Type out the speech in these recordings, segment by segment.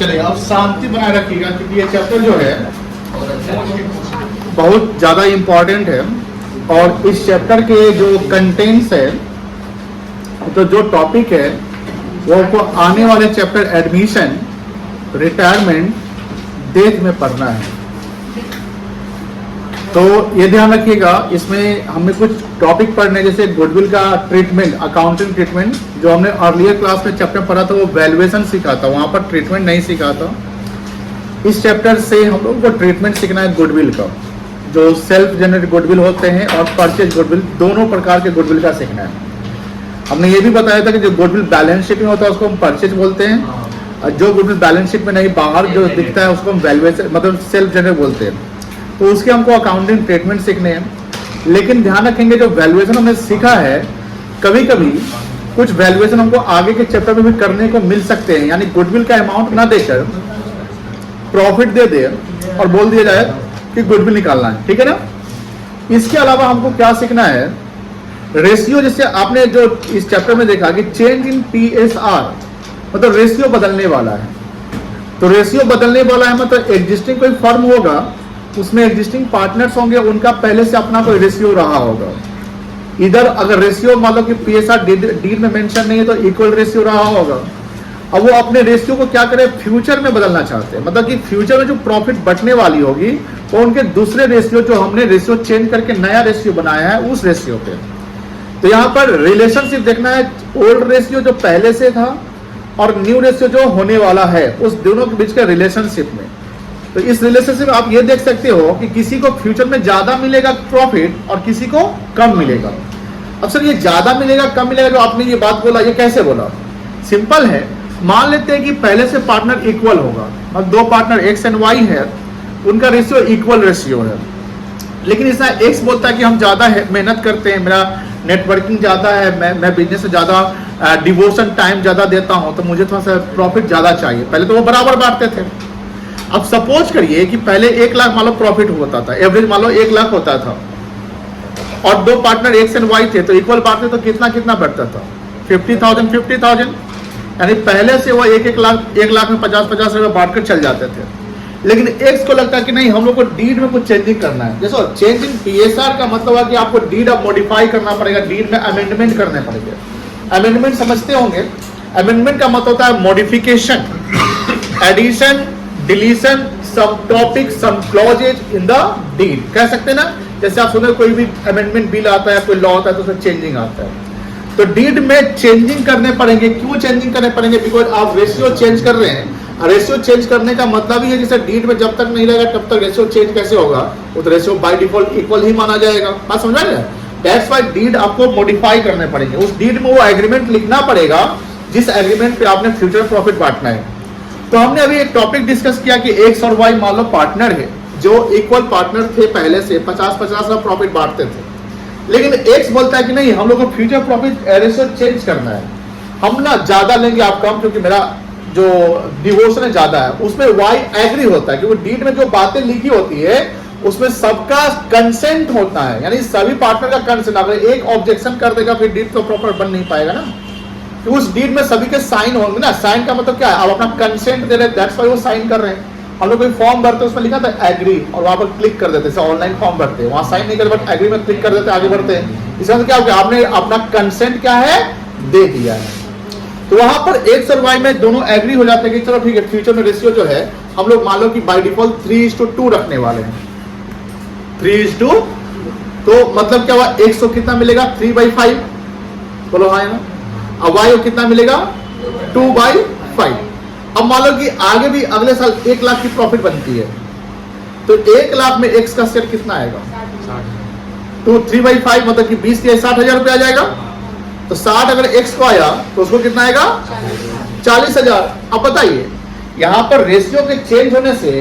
चलिए अब शांति बनाए रखिएगा, क्योंकि ये चैप्टर जो है बहुत ज़्यादा इम्पोर्टेंट है। और इस चैप्टर के जो कंटेंट्स है, तो जो टॉपिक है वो आपको आने वाले चैप्टर एडमिशन, रिटायरमेंट, डेथ में पढ़ना है। तो ये ध्यान रखिएगा, इसमें हमें कुछ टॉपिक पढ़ने, जैसे गुडविल का ट्रीटमेंट, अकाउंटिंग ट्रीटमेंट, जो हमने अर्लियर क्लास में चैप्टर पढ़ा था वो वैल्यूएशन सीखा था, वहाँ पर ट्रीटमेंट नहीं सीखा था। इस चैप्टर से हम लोग को ट्रीटमेंट सीखना है गुडविल का, जो सेल्फ जनरेट गुडविल होते हैं और परचेज गुडविल, दोनों प्रकार के गुडविल का सीखना है। हमने ये भी बताया था कि जो गुडविल बैलेंस शीट में होता है उसको हम परचेज बोलते हैं, और जो गुडविल बैलेंस शीट में नहीं, बाहर जो दिखता है उसको हम वैल्यूएशन मतलब सेल्फ जनरेट बोलते हैं। तो उसके हमको अकाउंटिंग ट्रीटमेंट सीखने हैं। लेकिन ध्यान रखेंगे जो वैल्यूएशन हमने सीखा है, कभी कभी कुछ वैल्यूएशन हमको आगे के चैप्टर में भी करने को मिल सकते हैं, यानी गुडविल का अमाउंट ना देकर प्रॉफिट दे दे और बोल दिया जाए कि गुडविल निकालना है, ठीक है ना। इसके अलावा हमको क्या सीखना है, रेशियो, जैसे आपने जो इस चैप्टर में देखा कि चेंज इन PSR, मतलब रेशियो बदलने वाला है। तो रेशियो बदलने वाला है मतलब एग्जिस्टिंग कोई फर्म होगा, उसमें एग्जिस्टिंग पार्टनर्स होंगे, उनका पहले से अपना कोई रेशियो रहा होगा। इधर अगर रेशियो मान लो कि PSR डीड में मेंशन नहीं है तो इक्वल रेशियो रहा होगा। अब वो अपने रेशियो को क्या करे, फ्यूचर में बदलना चाहते हैं, मतलब कि फ्यूचर में जो प्रॉफिट बटने वाली होगी वो उनके दूसरे रेशियो, जो हमने रेशियो चेंज करके नया रेशियो बनाया है उस रेशियो पे। तो यहाँ पर रिलेशनशिप देखना है, ओल्ड रेशियो जो पहले से था और न्यू रेशियो जो होने वाला है, उस दोनों के बीच के रिलेशनशिप में। तो इस रिलेशनशिप में आप ये देख सकते हो कि किसी को फ्यूचर में ज्यादा मिलेगा प्रॉफिट और किसी को कम मिलेगा। अब सर ये ज्यादा मिलेगा कम मिलेगा, जो आपने ये बात बोला, ये कैसे बोला? सिंपल है, मान लेते हैं कि पहले से पार्टनर इक्वल होगा, अब दो पार्टनर X एंड Y है, उनका रेशियो इक्वल रेशियो है। लेकिन इसमें X बोलता है कि हम ज्यादा मेहनत करते हैं, मेरा नेटवर्किंग ज्यादा है, मैं बिजनेस से ज्यादा डिवोशन टाइम ज्यादा देता हूं, तो मुझे थोड़ा सा प्रॉफिट ज्यादा चाहिए। पहले तो वो बराबर बांटते थे। अब सपोज करिए कि पहले 1 लाख मान लो प्रॉफिट होता था, एवरेज मान लो 1 लाख होता था, और दो पार्टनर X एंड Y थे, तो इक्वल बांटते तो कितना कितना बढ़ता था? 50,000, यानी पहले से वो 1 लाख में 50 रुपए बांट कर चल जाते थे। लेकिन X को लगता है कि नहीं, हम लोग को डीड में कुछ चेंजिंग करना है। जैसे चेंज इन PSR का मतलब है कि आपको डीड अब मॉडिफाई करना पड़ेगा, डीड में अमेंडमेंट करने पड़ेगा। अमेंडमेंट समझते होंगे, अमेंडमेंट का मतलब होता है modification, addition, deletion, some topic, some clauses in the deed, कह सकते हैं ना। जैसे आप सुने कोई भी अमेंडमेंट बिल आता है, कोई लॉ आता है, तो उसमें चेंजिंग आता है। तो डीड में चेंजिंग करने पड़ेंगे। क्यों चेंजिंग करने पड़ेंगे? बिकॉज आप रेशियो चेंज कर रहे हैं। रेशियो चेंज करने का मतलब ही है, जैसे डीड में जब तक नहीं रहेगा तब तक रेशियो चेंज कैसे होगा? वो तो रेशियो बाय डिफॉल्ट इक्वल ही माना जाएगा। बात समझ रहे हैं? दैट्स व्हाई डीड आपको मॉडिफाई करने पड़ेंगे। उस डीड में वो एग्रीमेंट लिखना पड़ेगा जिस एग्रीमेंट पे आपने फ्यूचर प्रॉफिट बांटना है। तो हमने अभी एक टॉपिक डिस्कस किया कि X और Y मान लो पार्टनर है, जो इक्वल पार्टनर थे, पहले से 50-50 का प्रॉफिट बांटते थे। लेकिन X बोलता है कि नहीं, हम लोग को फ्यूचर प्रॉफिट रेशियो चेंज करना है, हम ना ज्यादा लेंगे, आप कम, क्योंकि मेरा जो डिवोर्सन है ज्यादा है। उसमें Y एग्री होता है, क्योंकि डीड में जो बातें लिखी होती है उसमें सबका कंसेंट होता है, यानी सभी पार्टनर का कंसेंट। अगर एक ऑब्जेक्शन कर देगा फिर डीड तो प्रॉपर बन नहीं पाएगा ना। तो उस डीड में सभी के साइन होंगे ना। साइन का मतलब क्या है? आप अपना कंसेंट दे रहे हैं, दैट्स व्हाई वो साइन कर रहे हैं। हम लोग कोई फॉर्म भरते हैं, उसमें लिखा था एग्री, और वहां पर क्लिक कर देते हैं। ऑनलाइन फॉर्म भरते हैं, वहां साइन नहीं करते, बट एग्री में क्लिक कर देते हैं, आगे बढ़ते हैं। इसका मतलब क्या हो गया? आपने अपना कंसेंट क्या है, दे दिया है। तो वहां पर X और Y में दोनों एग्री हो जाते हैं कि चलो ठीक है, फ्यूचर में रेशियो जो है हम लोग मान लो कि बाय डिफॉल्ट 3:2 रखने वाले हैं। 3:2, तो मतलब क्या हुआ? X को कितना मिलेगा? 3/5, बोलो हाँ है ना। अब Y को कितना मिलेगा? 2/5। अब मान लो कि आगे भी अगले साल 1 लाख की प्रॉफिट बनती है, तो 1 लाख में X का शेयर कितना आएगा? 3/5, मतलब कि 20 के 60,000 रुपये आ जाएगा। तो 60 अगर X को आया तो उसको कितना आएगा? 40,000। अब बताइए, यहां पर रेशियो के चेंज होने से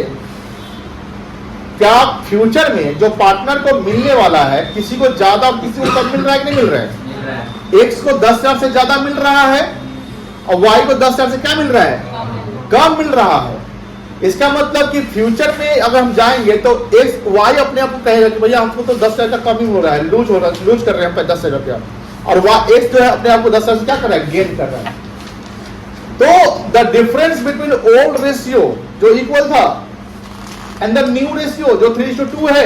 क्या फ्यूचर में जो पार्टनर को मिलने वाला है, किसी को ज्यादा और किसी को कम मिल रहा है कि नहीं मिल रहा है? X को 10,000 से ज्यादा मिल रहा है और Y को 10,000 से क्या मिल रहा है? कम मिल रहा है। इसका मतलब कि फ्यूचर में अगर हम जाएंगे तो Y अपने आप को कहेगा कि भैया हमको तो 10,000 का कम ही हो रहा है, लूज कर रहे हैं 10,000 रुपया, और X जो है अपने आप को 10,000 से क्या कर रहा है? गेन कर रहा है। तो the difference between old ratio जो इक्वल था एंड द न्यू रेशियो जो 3:2 है,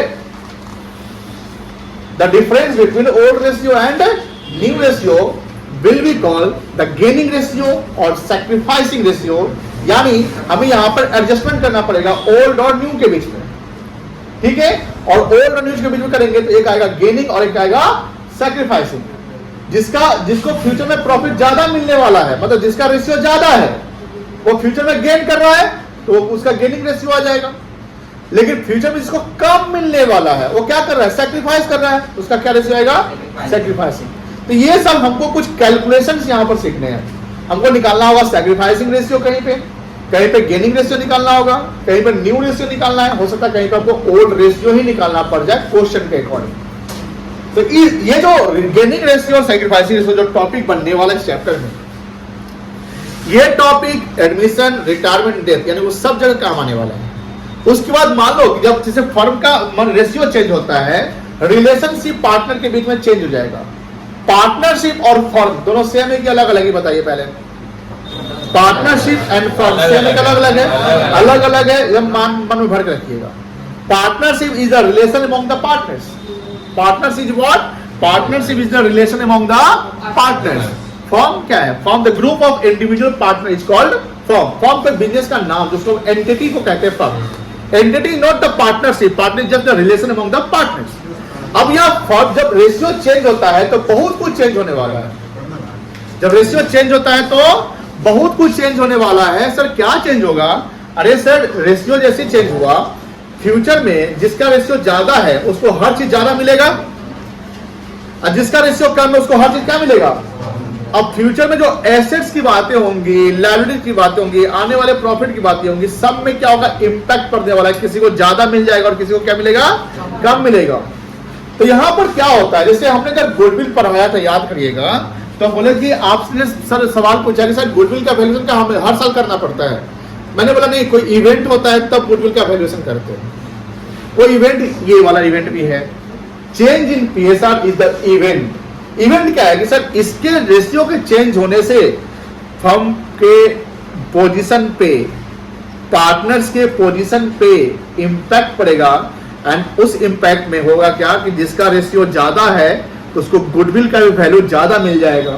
the difference between old ratio and new ratio will be called the gaining ratio और सैक्रिफाइसिंग रेशियो। यानी हमें यहां पर एडजस्टमेंट करना पड़ेगा ओल्ड और न्यू के बीच में, ठीक है। और ओल्ड और न्यू के बीच में करेंगे तो एक आएगा गेनिंग और एक आएगा सैक्रिफाइसिंग। जिसको फ्यूचर में प्रॉफिट ज्यादा मिलने वाला है, मतलब जिसका रेशियो ज्यादा है वो फ्यूचर में गेन कर रहा है तो उसका गेनिंग रेशियो आ जाएगा। लेकिन फ्यूचर में जिसको कम मिलने वाला है वो क्या कर रहा है, सैक्रिफाइस कर रहा है, उसका क्या रेशियो आएगा, सैक्रिफाइसिंग। तो ये सब हमको कुछ कैलकुलेशंस यहां पर सीखने हैं। हमको निकालना होगा सैक्रिफाइसिंग रेशियो, कहीं पे गेनिंग रेशियो निकालना होगा, कहीं पे न्यू रेशियो निकालना है, हो सकता है कहीं पे आपको ओल्ड रेशियो ही निकालना पड़ जाए क्वेश्चन के अकॉर्डिंग। तो ये जो गेनिंग रेशियो और सैक्रिफाइसिंग रेशियो जो टॉपिक बनने वाला इस चैप्टर में, ये टॉपिक एडमिशन, रिटायरमेंट, डेथ यानी वो सब जगह काम आने वाला है। उसके बाद मान लो कि जब जैसे फर्म का रेशियो चेंज होता है, रिलेशनशिप पार्टनर के बीच में चेंज हो जाएगा। पार्टनरशिप और फर्म दोनों सेम है कि अलग अलग है, बताइए पहले। पार्टनरशिप एंड फर्म सेम है कि अलग अलग है, अलग अलग है, जब मन में भर के रखिएगा। Partnership is the relation among the partners. Partnership is what, partnership is the relation among the partners. Firm क्या है, firm the group of individual partner is called firm. Firm पे बिजनेस का नाम जिसको एंटिटी को कहते हैं firm. Entity not the partnership, partner just the relation among the partners. अब यह फर्म जब रेशियो चेंज होता है तो बहुत कुछ चेंज होने वाला है। जब रेशियो चेंज होता है तो बहुत कुछ चेंज होने वाला है। सर क्या चेंज होगा, अरे सर रेशियो जैसे चेंज हुआ, फ्यूचर में जिसका रेशियो ज्यादा है उसको हर चीज ज्यादा मिलेगा और जिसका रेशियो कम है उसको हर चीज क्या मिलेगा। अब फ्यूचर में जो एसेट्स की बातें होंगी, लायबिलिटी की बातें होंगी, आने वाले प्रॉफिट की बातें होंगी, सब में क्या होगा, इंपैक्ट पड़ने वाला है। किसी को ज्यादा मिल जाएगा और किसी को क्या मिलेगा, कम मिलेगा। तो यहां पर क्या होता है, जैसे हमने जब गुडविल पढ़ाया था, याद करिएगा, तो बोले कि आपने सर सवाल पूछा कि सर गुडविल का वैल्यूएशन का हमें हर साल करना पड़ता है। मैंने बोला नहीं, कोई इवेंट होता है तब गुडविल का वैल्यूएशन करते हैं। वो इवेंट, ये वाला इवेंट भी है। Change in PSR is the event. Event क्या है कि सर इसके रेशियो के चेंज होने से फर्म के पोजीशन पे, पार्टनर्स के पोजीशन पे इंपैक्ट पड़ेगा। एंड उस इंपैक्ट में होगा क्या कि जिसका रेशियो ज्यादा है तो उसको गुडविल का भी वैल्यू ज्यादा मिल जाएगा,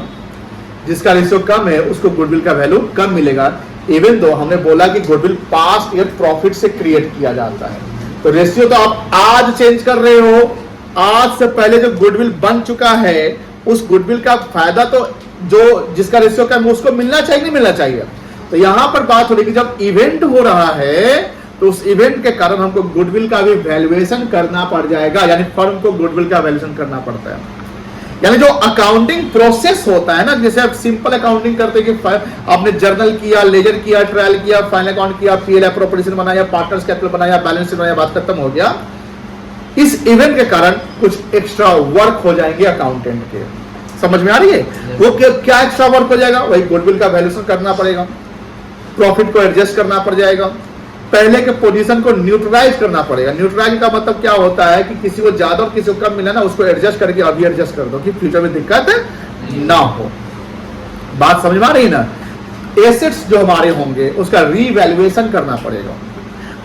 जिसका रेशियो कम है उसको गुडविल का वैल्यू कम मिलेगा। इवन दो हमने बोला कि गुडविल पास्ट ईयर प्रॉफिट से क्रिएट किया जाता है। तो रेशियो तो आप आज चेंज कर रहे हो, आज से पहले जो गुडविल बन चुका है उस गुडविल का फायदा तो जो जिसका रेशियो कम है उसको मिलना चाहिए, नहीं मिलना चाहिए। तो यहां पर बात हो रही कि जब इवेंट हो रहा है तो उस इवेंट के कारण हमको गुडविल का भी वैल्यूएशन करना पड़ जाएगा, यानी फर्म को गुडविल का वैल्यूएशन करना पड़ता है। यानी जो अकाउंटिंग प्रोसेस होता है ना, जैसे आप सिंपल अकाउंटिंग करते हैं कि आपने जर्नल किया, लेजर किया, ट्रायल किया, फाइनल अकाउंट किया, पीएल एप्रोप्रिएशन बनाया, पार्टनर्स कैपिटल बनाया, बैलेंस शीट बनाया, बात खत्म हो गया। इस इवेंट के कारण कुछ एक्स्ट्रा वर्क हो जाएंगे अकाउंटेंट के, समझ में आ रही है? वो क्या एक्स्ट्रा वर्क हो जाएगा, वही गुडविल का वैल्यूएशन करना पड़ेगा, प्रॉफिट को एडजस्ट करना पड़ जाएगा, पहले के पोजीशन को न्यूट्रलाइज करना पड़ेगा। न्यूट्रलाइज का मतलब क्या होता है कि किसी को ज्यादा और किसी को कम मिला ना, उसको एडजस्ट करके अभी एडजस्ट कर दो कि फ्यूचर में दिक्कत ना हो। बात समझ में आ रही ना? एसेट्स जो हमारे होंगे उसका रीवैल्यूएशन करना पड़ेगा।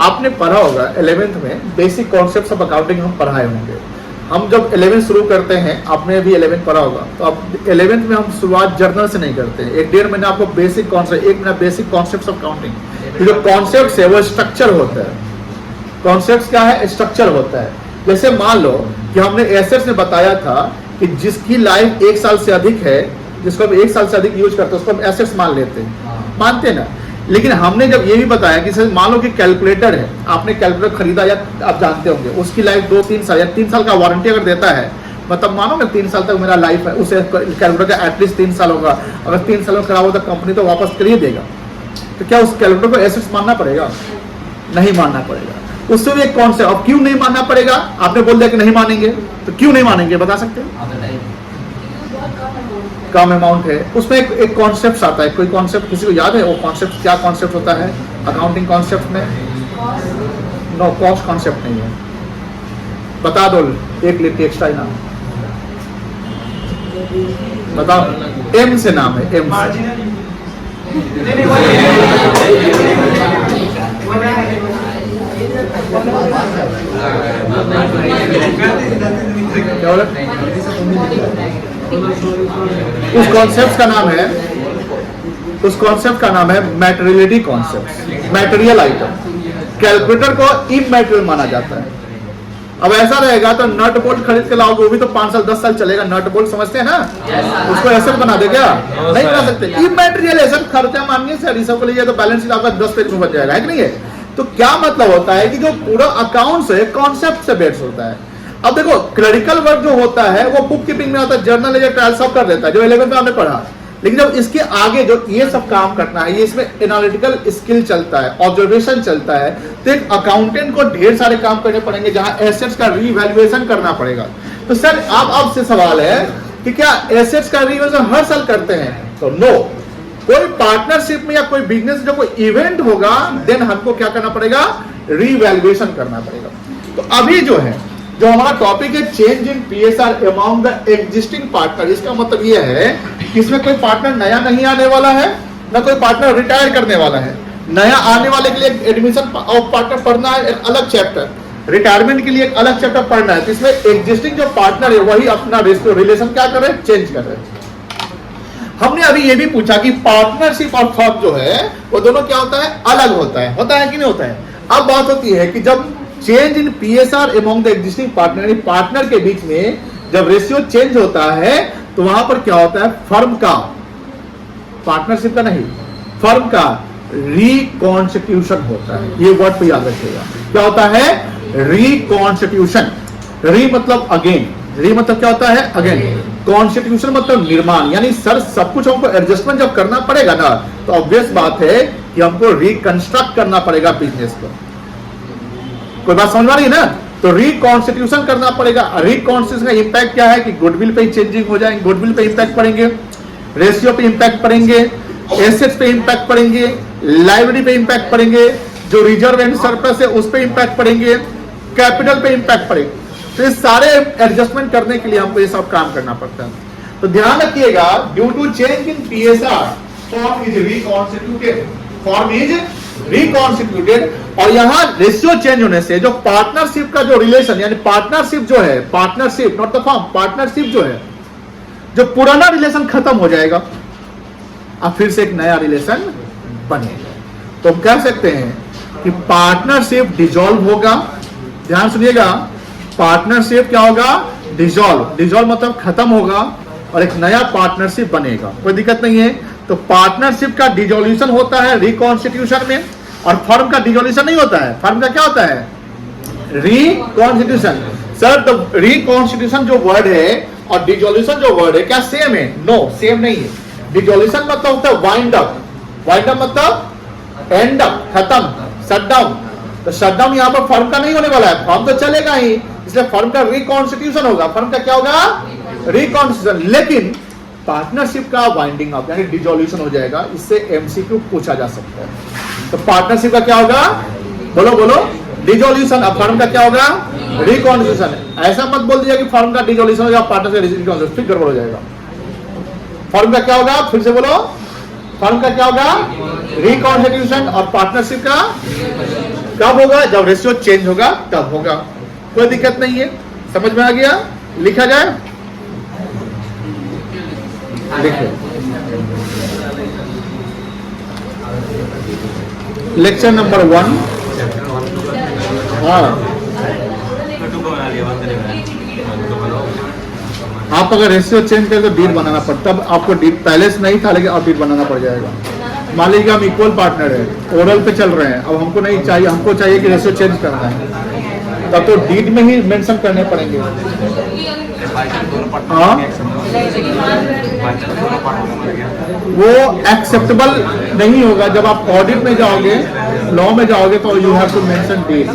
आपने पढ़ा होगा 11th में बेसिक कॉन्सेप्ट्स ऑफ अकाउंटिंग हम पढ़ाए होंगे। हम जब 11th शुरू करते हैं, आपने भी 11th पढ़ा होगा, तो अब 11th में हम शुरुआत जर्नल से नहीं करते हैं। 1-1.5 महीना आपको बेसिक कॉन्सेप्ट, 1 महीना बेसिक कॉन्सेप्ट्स ऑफ अकाउंटिंग। जो कॉन्सेप्ट है वो स्ट्रक्चर होता है। कॉन्सेप्ट क्या है, स्ट्रक्चर होता है। जैसे मान लो कि हमने एसेट्स में बताया था कि जिसकी लाइफ 1 साल से अधिक है, जिसको हम 1 साल से अधिक यूज करते हैं उसको हम एसेट्स मान लेते हैं, मानते हैं ना। लेकिन हमने जब ये भी बताया कि सर मान लो कि कैलकुलेटर है, आपने कैलकुलेटर खरीदा या आप जानते होंगे, उसकी लाइफ 2-3 साल या 3 साल का वारंटी अगर देता है, मतलब मानो ना 3 साल तक मेरा लाइफ है, उसे कैलकुलेटर का एटलीस्ट 3 साल होगा। अगर 3 साल में खराब हो तो कंपनी तो वापस कर ही देगा। तो क्या उस कैलकुलेटर को एसेट्स मानना पड़ेगा? नहीं मानना पड़ेगा। उससे भी एक कॉन्सेप्ट, अब क्यों नहीं मानना पड़ेगा? आपने बोल दिया कि नहीं मानेंगे, तो क्यों नहीं मानेंगे बता सकते हैं? कम अमाउंट है, उसमें एक कॉन्सेप्ट आता है। कोई कॉन्सेप्ट किसी को याद है? वो कॉन्सेप्ट क्या कॉन्सेप्ट होता है अकाउंटिंग कॉन्सेप्ट में? नो, कॉस्ट कॉन्सेप्ट नहीं है। बता दो, एक लिख एक्स्ट्रा ही नाम बताओ। एम से नाम है, एम से क्या बोला? उस कॉन्सेप्ट का नाम है, उस कॉन्सेप्ट का नाम है मैटेरियलिटी कॉन्सेप्ट, मैटेरियल आइटम। कैलकुलेटर को इमैटेरियल माना जाता है। अब ऐसा रहेगा तो नट बोल्ट खरीद के लाओगे, वो भी तो 5 साल 10 साल चलेगा। नट बोल्ट समझते हैं ना, उसको एसेट बना दे क्या? नहीं बना सकते। इमैटेरियल एसेट खर्चा मानिए सर, ये सब को लीजिए तो बैलेंस शीट आपका 10 पेज में बन जाएगा, है कि नहीं है? तो क्या मतलब होता है कि जो पूरा अकाउंट है कॉन्सेप्ट से बेस्ड होता है। अब देखो क्लरिकल वर्क जो होता है वो बुक कीपिंग में आता है, जर्नल या ट्रायल सब कर देता है, जो 11th में हमने पढ़ा। लेकिन जब इसके आगे जो ये सब काम करना है, ये इसमें एनालिटिकल स्किल चलता है, ऑब्जर्वेशन चलता है, तो एक अकाउंटेंट को ढेर सारे काम करने पड़ेंगे जहां एसेट्स का रीवैल्यूएशन करना पड़ेगा। तो सर आपसे सवाल है कि क्या एसेट्स का रीवैल्यूएशन हर साल करते हैं? तो नो। कोई पार्टनरशिप में या कोई बिजनेस जो कोई इवेंट होगा, देन हमको क्या करना पड़ेगा? रीवैल्यूएशन करना पड़ेगा। तो अभी जो है, जो हमारा टॉपिक है change in PSR among the existing partner, इसका मतलब यह है कि इसमें कोई पार्टनर नया नहीं आने वाला है, ना कोई पार्टनर रिटायर करने वाला है। नया आने वाले के लिए एडमिशन ऑफ पार्टनर पढ़ना है, एक अलग चैप्टर, रिटायरमेंट के लिए एक अलग चैप्टर पढ़ना है। तो इसमें एग्जिस्टिंग जो पार्टनर है वही अपना रिलेशन क्या कर रहे हैं? चेंज कर रहे हैं। हमने अभी ये भी पूछा कि पार्टनरशिप और फर्म जो है वो दोनों क्या होता है? अलग होता है। होता है कि नहीं होता है? अब बात होती है कि जब change in PSR among the existing partner, partner के बीच में जब रेशियो चेंज होता है तो वहां पर क्या होता है? फर्म का, पार्टनरशिप का नहीं, फर्म का रिकॉन्स्टिट्यूशन होता है। ये वर्ड पे याद रखिएगा, क्या होता है? रिकॉन्स्टिट्यूशन। री मतलब अगेन, री मतलब क्या होता है? अगेन। कॉन्स्टिट्यूशन मतलब निर्माण, यानी सर सब कुछ हमको एडजस्टमेंट जब करना पड़ेगा ना, तो ऑब्वियस बात है कि हमको रिकंस्ट्रक्ट करना पड़ेगा बिजनेस को। कोई बात समझ आ रही है ना? तो रिकॉन्स्टिट्यूशन करना पड़ेगा। रिकॉन्स्टिट्यूशन का इंपैक्ट क्या है कि गुडविल पे चेंजिंग हो जाएंगे, गुडविल पे इंपैक्ट पड़ेंगे, रेशियो पे इंपैक्ट पड़ेंगे, एसेट्स पे इंपैक्ट पड़ेंगे, लायबिलिटी पे इंपैक्ट पड़ेंगे, जो रिजर्व एंड सरप्लस है उस पे इंपैक्ट पड़ेंगे, कैपिटल पे इंपैक्ट पड़ेंगे। तो ये सारे एडजस्टमेंट करने के लिए हमको ये सब काम करना पड़ता है। तो ध्यान रखिएगा, due to change in PSR form is reconstituted, form is reconstituted. और यहां रेशियो चेंज होने से जो पार्टनरशिप का जो रिलेशन, यानी पार्टनरशिप जो है, partnership not the form, partnership जो है, जो पुराना रिलेशन खत्म हो जाएगा, अब फिर से एक नया रिलेशन बनेगा। तो हम कह सकते हैं कि पार्टनरशिप डिसॉल्व होगा। ध्यान सुनिएगा, पार्टनरशिप क्या होगा? डिसॉल्व। डिसॉल्व मतलब खत्म होगा और एक नया पार्टनरशिप बनेगा। कोई दिक्कत नहीं है। तो पार्टनरशिप का डिसॉल्यूशन होता है रिकॉन्स्टिट्यूशन में, और फर्म का डिसॉल्यूशन नहीं होता है। फर्म का क्या होता है? रिकॉन्स्टिट्यूशन। सर तो रिकॉन्स्टिट्यूशन जो वर्ड है और डिसॉल्यूशन जो वर्ड है क्या सेम है? नो, सेम नहीं है। डिसॉल्यूशन मतलब होता है वाइंड अप, वाइंड अप मतलब एंड अप, खत्म, शट डाउन। तो शट डाउन यहां पर फर्म का नहीं होने वाला है, फर्म तो चलेगा ही, इसलिए फर्म का रिकॉन्स्टिट्यूशन होगा। फर्म का क्या होगा? रिकॉन्स्टिट्यूशन। लेकिन पार्टनरशिप का वाइंडिंग अप यानी डिसॉल्यूशन हो जाएगा। इससे एमसीक्यू पूछा जा सकता है। तो पार्टनरशिप का क्या होगा? बोलो बोलो, डिसॉल्यूशन। अब फर्म का क्या होगा? रिकॉन्स्टिट्यूशन। ऐसा मत बोल दिया कि फर्म का डिसॉल्यूशन हो जाएगा, पार्टनरशिप रिकॉन्स्टिट्यूशन, फिर गड़बड़ हो जाएगा। फर्म का क्या होगा? फिर से बोलो, फर्म का क्या होगा? रिकॉन्स्टिट्यूशन। और पार्टनरशिप का कब होगा? जब रेशियो चेंज होगा तब होगा। कोई दिक्कत नहीं है, समझ में आ गया? लिखा जाए, लिखो। Lecture number 1। हाँ, आप अगर रेशियो चेंज करें तो डीड बनाना पड़ता। तब आपको डीड पहले से नहीं था, लेकिन अब डीड बनाना पड़ जाएगा। मान लीजिए हम इक्वल पार्टनर है, ओरल पे चल रहे हैं, अब हमको नहीं चाहिए, हमको चाहिए कि रेशियो चेंज करना है, तब तो डीड में ही मेंशन करने पड़ेंगे। हाँ, वो एक्सेप्टेबल नहीं होगा। जब आप ऑडिट में जाओगे, लॉ में जाओगे, तो you have to mention deed.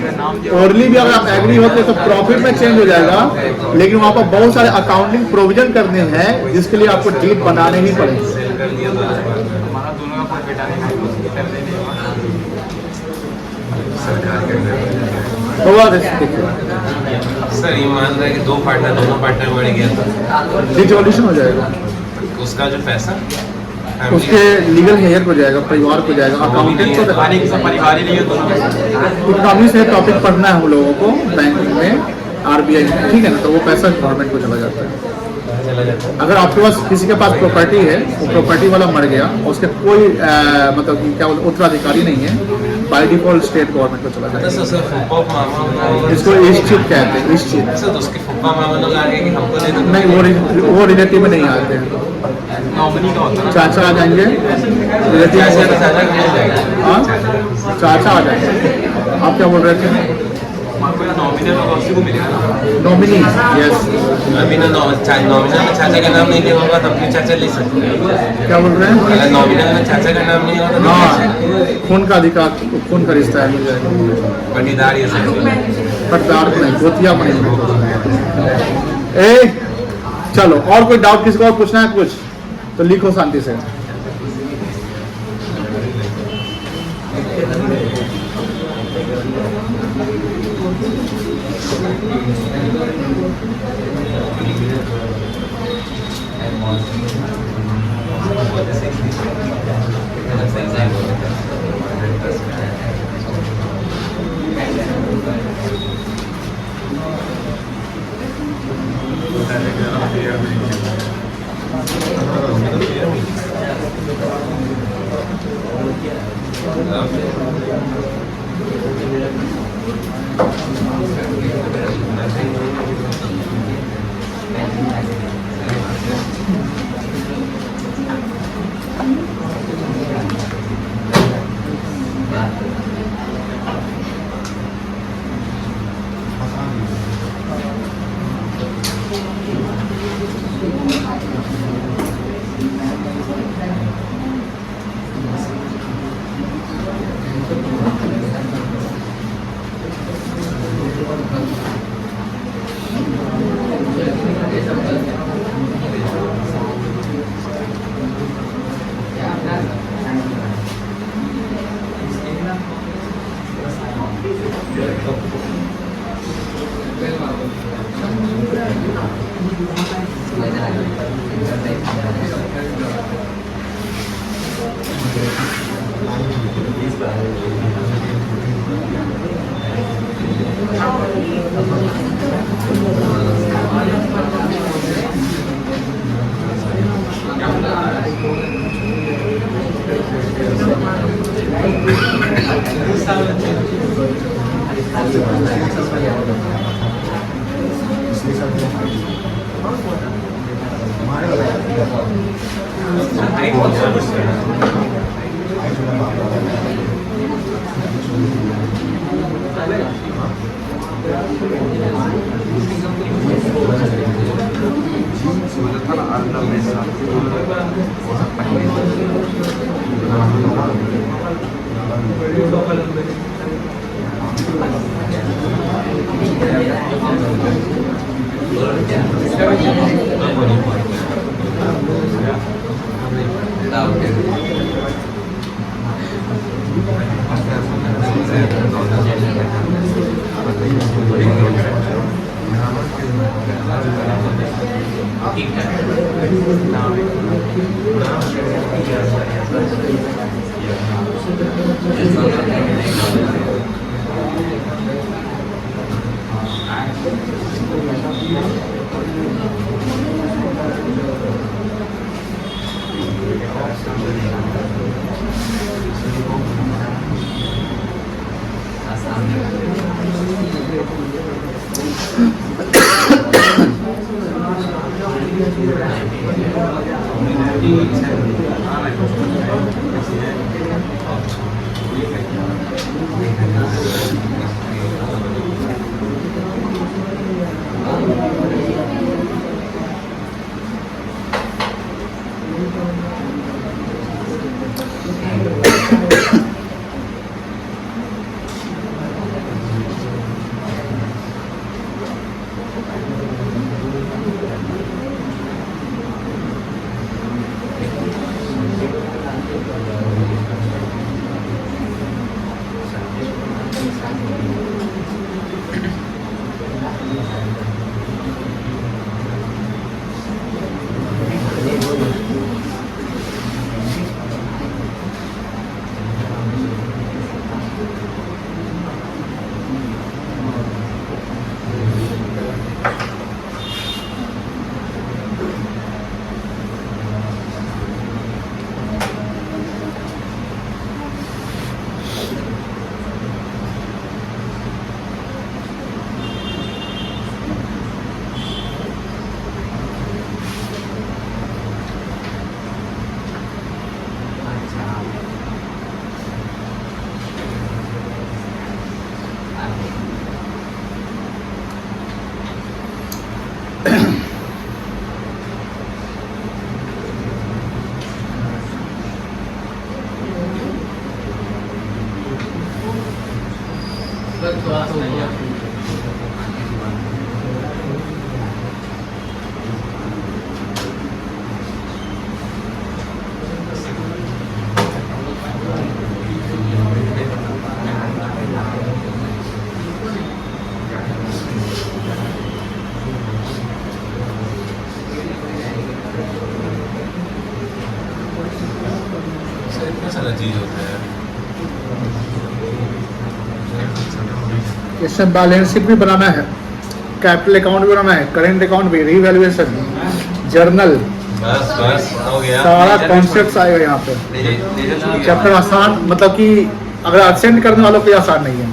Orally भी अगर आप एग्री होते तो प्रॉफिट में चेंज हो जाएगा, लेकिन वहां पर बहुत सारे अकाउंटिंग प्रोविजन करने हैं जिसके लिए आपको डीड बनाने ही पड़ेंगे। सर ये मान रहा है कि दो पार्टनर, दोनों पार्टनर बढ़ गया तो डिसॉल्यूशन हो जाएगा। उसका जो पैसा उसके लीगल हेयर को जाएगा, परिवार को जाएगा, अकाउंटेंट तो परिवार ही नहीं है दोनों। इकोनॉमी से टॉपिक पढ़ना है हम लोगों को बैंकिंग में, आरबीआई में, ठीक है ना, तो वो पैसा गवर्नमेंट को चला जाता है। चला जाता है। अगर आपके पास किसी के पास प्रॉपर्टी है, वो प्रॉपर्टी वाला मर गया, उसके कोई मतलब कि क्या बोलते उत्तराधिकारी नहीं है, बाय डिफॉल्ट स्टेट गवर्नमेंट को चला जाएगा। तो सर फुप्पा मामा इसको इश्चित कहते हैं, इश्चित। सर तो उसके फुप्पा मामा लोग आ गए कि हमको दे दो। नहीं, वो रिलेटिव में नहीं आते हैं। नॉमिनी का होता है ना। चाचा आ जाएंगे, रिलेटिव चाचा में चाचा को मिल जाएगा। हाँ, चाचा आ जाएंगे। आप क्या बोल रहे थे? आपको यहाँ नॉमिनल होगा उसी को मिलेगा ना। Nominee, yes. अभी ना नॉमिनल में चाचा का नाम नहीं लिया होगा तब भी चाचा ले सकते हैं। क्या बोल रहे हैं? अगर नॉमिनल में चाचा का नाम नहीं होगा तो हाँ, खून का अधिकार, खून का रिश्ता है, मिल जाएगा। पटीदार ये सब पटदार को नहीं, गोतिया को नहीं। ए, चलो, और कोई डाउट किसी को और पूछना है कुछ तो लिखो शांति से। इतना सारा चीज होता है। इसमें बैलेंस शीट भी बनाना है, कैपिटल अकाउंट भी बनाना है, करेंट अकाउंट भी, रीवैल्यूएशन, जर्नल, बस बस हो गया। सारा कॉन्सेप्ट आएगा यहाँ पे। चैप्टर आसान, मतलब कि अगर असेंड करने वालों के लिए आसान नहीं है।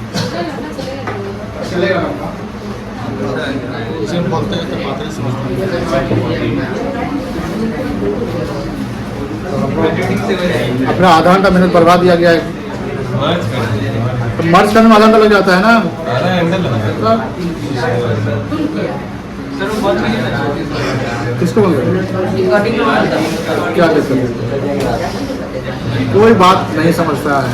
अपना आधा घंटा मेहनत बर्बाद दिया गया है, तो मर्ज करने में आधा घंटा लग जाता है ना। किसको बोल रहे क्या कहते हैं? कोई बात नहीं समझता है।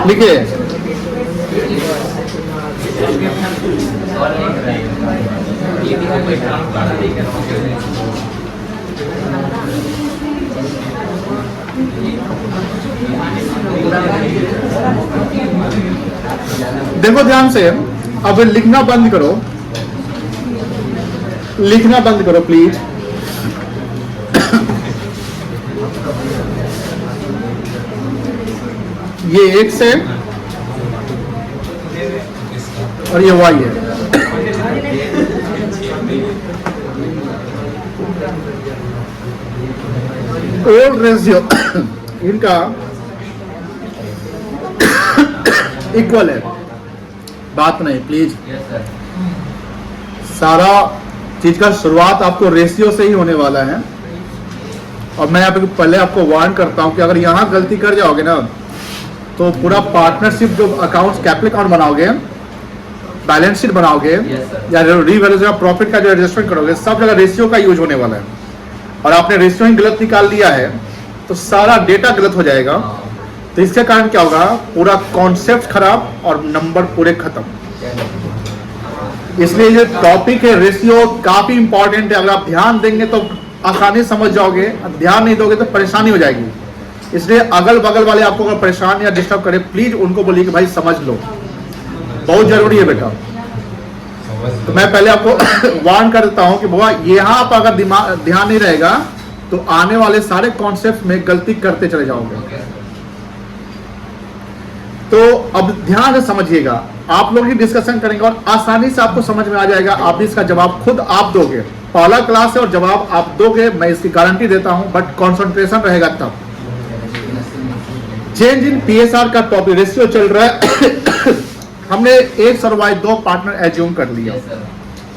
लिखिए, देखो ध्यान से, अब लिखना बंद करो, लिखना बंद करो प्लीज। ये एक्स है और ये वाई है। ओल्ड रेशियो इनका इक्वल है, बात नहीं प्लीज। सारा चीज का शुरुआत आपको रेशियो से ही होने वाला है। और मैं यहाँ पे पहले आपको वार्न करता हूँ कि अगर यहाँ गलती कर जाओगे ना तो पूरा पार्टनरशिप जो अकाउंट्स, कैपिटल अकाउंट बनाओगे, बैलेंस शीट बनाओगे या रीवैल्यूएशन ऑफ प्रॉफिट का जो एडजस्टमेंट करोगे, सब जगह रेशियो का यूज होने वाला है। और आपने रेशियो ही गलत निकाल लिया है तो सारा डेटा गलत हो जाएगा। तो इसके कारण क्या होगा, पूरा कॉन्सेप्ट खराब और नंबर पूरे खत्म। इसलिए ये टॉपिक है रेशियो, काफी इंपॉर्टेंट है। अगर आप ध्यान देंगे तो आसानी से समझ जाओगे, ध्यान नहीं दोगे तो परेशानी हो जाएगी। इसलिए अगल बगल वाले आपको अगर परेशान या डिस्टर्ब करे, प्लीज उनको बोलिए कि भाई समझ लो, बहुत जरूरी है बेटा। तो मैं पहले आपको वार्न कर देता हूं कि बाबा यहाँ पर अगर दिमाग ध्यान नहीं रहेगा तो आने वाले सारे कॉन्सेप्ट में गलती करते चले जाओगे। तो अब ध्यान से समझिएगा, आप लोग ही डिस्कशन करेंगे और आसानी से आपको समझ में आ जाएगा। आप भी इसका जवाब खुद आप दोगे, पहला क्लास है और जवाब आप दोगे, मैं इसकी गारंटी देता हूं। बट कंसंट्रेशन रहेगा तब। चेंज इन पीएसआर का टॉपिक रेशियो चल रहा है। हमने एक और वाई दो पार्टनर एज्यूम कर लिया,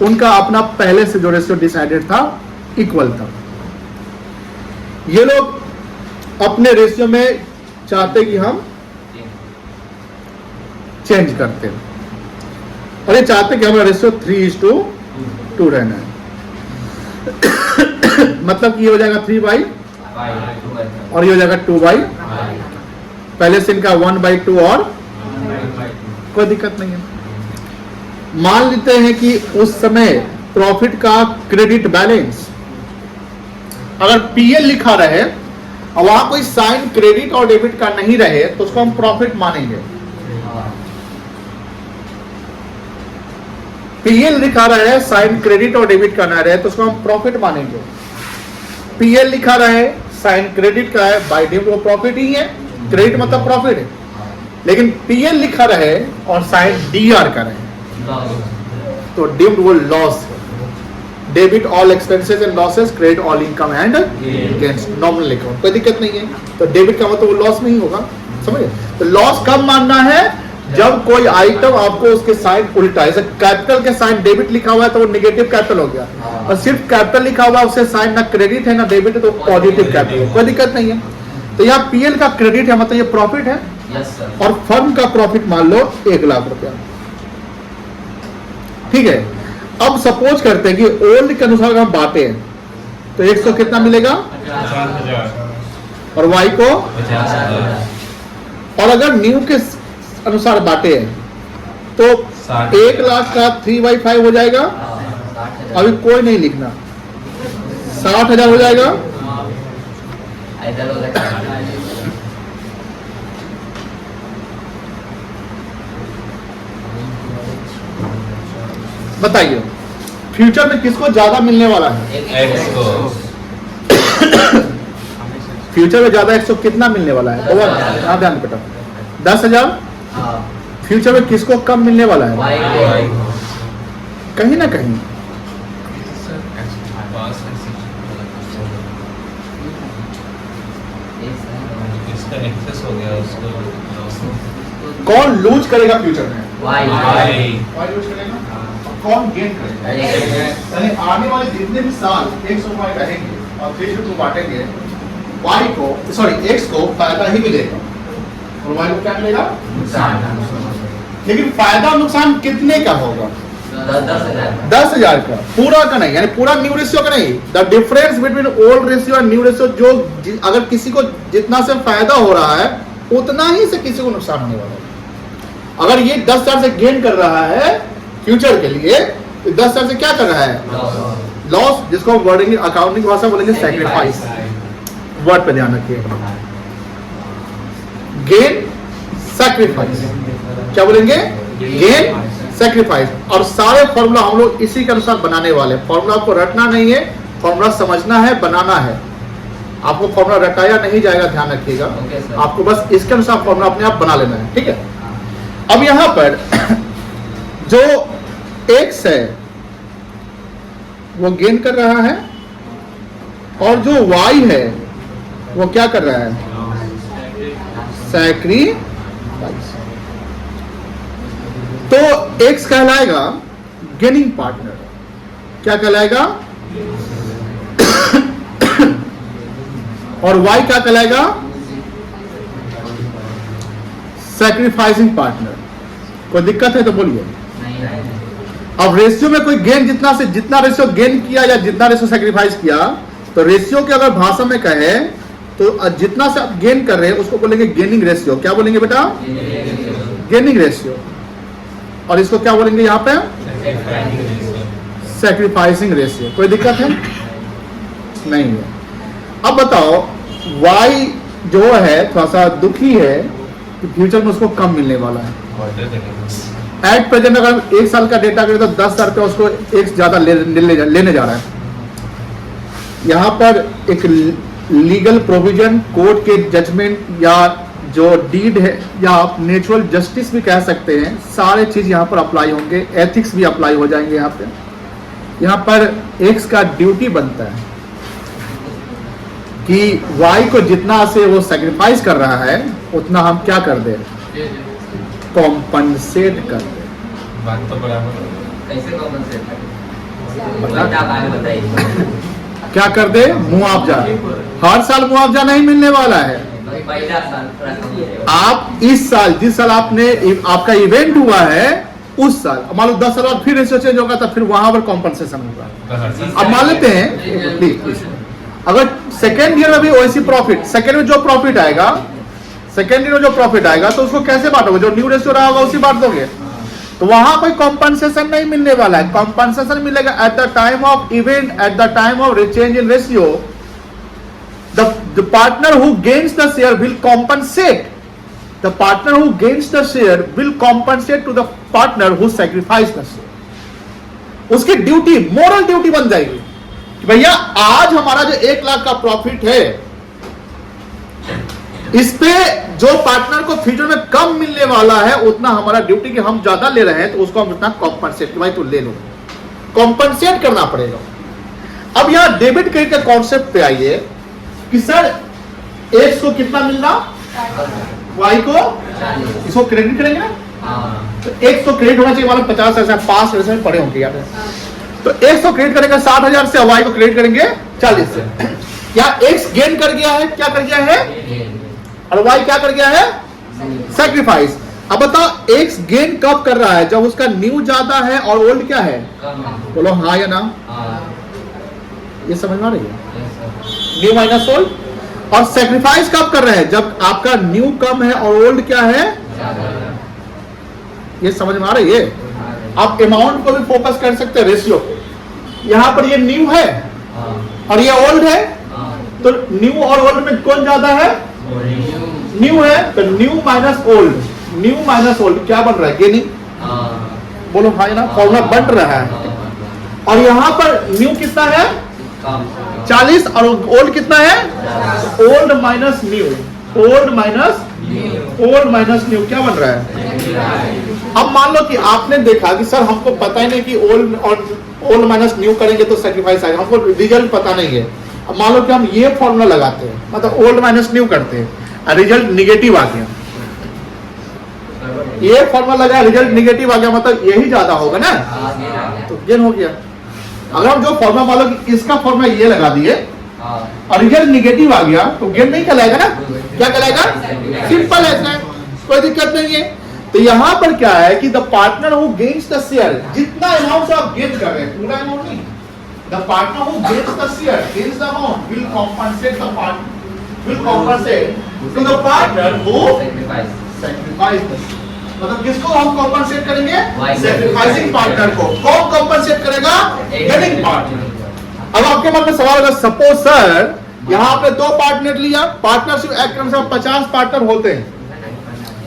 उनका अपना पहले से जो रेशियो डिसाइडेड था इक्वल था। ये लोग अपने रेशियो में चाहते कि हम चेंज करते और ये चाहते कि हमारा रेशियो 3:2 रहना है। मतलब कि ये हो जाएगा 3/, और ये हो जाएगा 2/। पहले से इनका 1/2 और कोई दिक्कत नहीं है। मान लेते हैं कि उस समय प्रॉफिट का क्रेडिट बैलेंस अगर पीएल लिखा रहे और वहां कोई साइन क्रेडिट और डेबिट का नहीं रहे तो उसको हम प्रॉफिट मानेंगे। पीएल लिखा रहे, साइन क्रेडिट और डेबिट का ना रहे तो उसको हम प्रॉफिट मानेंगे। पीएल लिखा रहे, साइन क्रेडिट का है, बाय डिफॉल्ट वो प्रॉफिट ही है, क्रेडिट मतलब प्रॉफिट है। लेकिन पीएल लिखा रहे और साइन डीआर का रहे तो डिम्ड वो लॉस है। Debit all expenses and losses, credit all income and gains, nominal account, कोई दिक्कत नहीं है। तो डेबिट का मतलब वो लॉस नहीं होगा, समझे? तो लॉस कब मानना है, जब कोई आइटम आपको उसके साइन उल्टा है। कैपिटल के साइन डेबिट लिखा हुआ है तो वो नेगेटिव कैपिटल हो गया, और सिर्फ कैपिटल लिखा हुआ है उससे साइन ना क्रेडिट है ना डेबिट है तो पॉजिटिव कैपिटल है, कोई दिक्कत नहीं है। तो यहाँ पीएल का क्रेडिट है, मतलब ये प्रॉफिट है। और फर्म का प्रॉफिट मान लो 1 लाख रुपया, ठीक है। अब सपोज करते हैं कि ओल्ड के अनुसार हम बांटे हैं तो x को कितना मिलेगा 50,000 और y को 50,000 और अगर न्यू के अनुसार बांटे तो 1 लाख का 3/5 हो जाएगा। अभी कोई नहीं लिखना, 60,000 हो जाएगा। बताइए फ्यूचर में किसको ज्यादा मिलने वाला है? x को फ्यूचर में ज्यादा 100 कितना मिलने वाला है? हाँ ध्यान बेटा, 10,000। फ्यूचर में किसको कम मिलने वाला है? y कहीं ना कहीं। इसका एक्सेस हो गया उसको कौन लूज करेगा फ्यूचर में? y लूज करेगा। कौन गेन करेगा? यानी आने वाले जितने भी साल 100 रहेंगे और 3 बांटेंगे, y को सॉरी x को फायदा ही मिलेगा और y को क्या मिलेगा? लेकिन फायदा और नुकसान कितने का होगा? 10,000 का, पूरा का नहीं, यानी पूरा न्यू रेशियो का नहीं। The difference between old ratio और न्यू रेशियो, जो अगर किसी को जितना से फायदा हो रहा है उतना ही से किसी को नुकसान होने वाला है। अगर ये 10,000 से गेन कर रहा है फ्यूचर के लिए, तो 10,000 से क्या कर रहा है? लॉस, जिसको वर्डिंग अकाउंटिंग भाषा बोलेंगे सैक्रिफाइस। वर्ड पे ध्यान रखिए, गेन सैक्रिफाइस। क्या बोलेंगे? Gain sacrifice. और सारे फॉर्मूला हम लोग इसी के अनुसार बनाने वाले हैं। फॉर्मूला आपको रटना नहीं है, फॉर्मूला समझना है, बनाना है। आपको फॉर्मूला रटाया नहीं जाएगा, ध्यान रखिएगा। आपको बस इसके अनुसार फॉर्मूला अपने आप बना लेना है, ठीक है। अब यहां पर जो x है वो गेन कर रहा है और जो y है वो क्या कर रहा है? सैक्रिफाइस। तो x कहलाएगा गेनिंग पार्टनर। क्या कहलाएगा? और y क्या कहलाएगा? Sacrificing partner. कोई दिक्कत है तो बोलिए। अब रेशियो में कोई गेन जितना रेशियो गेन किया या जितना रेशियो सैक्रिफाइस किया, तो रेशियो के अगर भाषा में कहे तो जितना से आप गेन कर रहे हैं उसको बोलेंगे गेनिंग रेशियो। क्या बोलेंगे बेटा? Gaining ratio. और इसको क्या बोलेंगे यहां पे? Sacrificing ratio. कोई दिक्कत है? नहीं है। अब बताओ y जो है थोड़ा सा दुखी है कि फ्यूचर में उसको कम मिलने वाला है। एट प्रेजेंट अगर 1 साल का डेटा करें तो 10,000 रुपया उसको एक ज्यादा लेने जा रहा है। यहां पर एक लीगल प्रोविजन, कोर्ट के जजमेंट या जो डीड है या आप नेचुरल जस्टिस भी कह सकते हैं, सारे चीज यहाँ पर अप्लाई होंगे। एथिक्स भी अप्लाई हो जाएंगे। यहाँ पर एक्स का ड्यूटी बनता है कि वाई को जितना से वो सैक्रिफाइस कर रहा है उतना हम क्या कर दे? कॉम्पनसेट कर दे। बात तो बराबर कैसे कॉम्पनसेट क्या कर दे? मुआवजा। हर साल मुआवजा नहीं मिलने वाला है। आप इस साल, जिस साल आपका इवेंट हुआ है उस साल, मान लो 10 साल बाद फिर रेशियो चेंज होगा तो फिर वहां पर कॉम्पनसेशन होगा। अब मान लेते हैं प्लीज, अगर सेकेंड ईयर में भी वैसी प्रॉफिट, सेकेंड में जो प्रॉफिट आएगा, सेकेंड ईयर में जो प्रॉफिट आएगा तो उसको कैसे बांटोगे? जो न्यू रेशियो रहा होगा उसी बांट दोगे। तो वहां कोई कॉम्पनसेशन नहीं मिलने वाला है। कॉम्पनसेशन मिलेगा at the time of event, at the time of change in ratio. The partner who gains the share will compensate. The partner who gains the share will compensate to the partner who sacrificed the share. उसकी duty, moral duty बन जाएगी कि भैया आज हमारा जो 1 लाख का profit है, इस पे जो पार्टनर को फ्यूचर में कम मिलने वाला है उतना हमारा ड्यूटी कि हम ज्यादा ले रहे हैं तो उसको हम उतना कॉम्पनसेट, कि भाई तू ले लो, कॉम्पनसेट करना पड़ेगा। अब यहां डेबिट क्रेडिट के कॉन्सेप्ट पे आइए कि सर एक्स को कितना मिलना, वाई को, इसको क्रेडिट करेंगे ना, तो एक्स को क्रेडिट होना चाहिए, मतलब 50 ऐसा 5 ऐसे में पड़े होंगे यार। तो एक्स को क्रेडिट करेंगे 60,000 से, वाई को क्रेडिट करेंगे 40 से। या एक्स गेन कर गया है, क्या कर गया है, और वाई क्या कर गया है, सैक्रिफाइस। अब बताओ एक्स गेन कब कर रहा है? जब उसका न्यू ज्यादा है और ओल्ड क्या है? बोलो हाँ या ना। ये समझ में आ रही है? New minus old. और सेक्रीफाइस कब कर रहे हैं? जब आपका न्यू कम है और ओल्ड क्या है? ये समझ में आ रही है? आप अमाउंट को भी फोकस कर सकते हैं, रेशियो को। यहां पर ये न्यू है और ये ओल्ड है, तो न्यू और ओल्ड में कौन ज्यादा है? न्यू है, तो new minus old, new minus old क्या बन रहा है? गेनिंग। बोलो हाँ ना, फॉर्मूला बन रहा है। और यहां पर न्यू कितना है? 40 और ओल्ड कितना है? Old minus new, old minus new क्या बन रहा है? अब मान लो कि आपने देखा कि सर हमको पता ही नहीं कि ओल्ड और ओल्ड माइनस न्यू करेंगे तो सेक्रीफाइस आएगा, हमको रिजल्ट पता नहीं है। अब मान लो कि हम ये फॉर्मूला लगाते हैं, मतलब ओल्ड माइनस न्यू करते हैं, रिजल्ट निगेटिव आ गया। ये फॉर्मूला लगा, रिजल्ट निगेटिव आ गया, मतलब यही ज्यादा होगा ना, तो गेन हो गया। अगर हम जो फॉर्मूला मान लो कि इसका फॉर्मूला ये लगा दिए और रिजल्ट निगेटिव आ गया, तो गेन नहीं कहलाएगा ना, क्या कहलाएगा? सिंपल है, कोई दिक्कत नहीं है। तो यहां पर क्या है कि the partner who gains the share, जितना अमाउंट आप गेन कर रहे हैं, पूरा अमाउंट नहीं, the partner who gains the share gains the amount will compensate the partner, will compensate to the partner who sacrifice. मतलब किसको हम कॉम्पनसेट करेंगे? सैक्रिफाइसिंग पार्टनर को। कौन कॉम्पनसेट करेगा? Gaining partner. अब आपके मन में सवाल होगा, सपोज सर यहां आपने 2 पार्टनर लिया, पार्टनरशिप एक्ट में 50 पार्टनर होते हैं,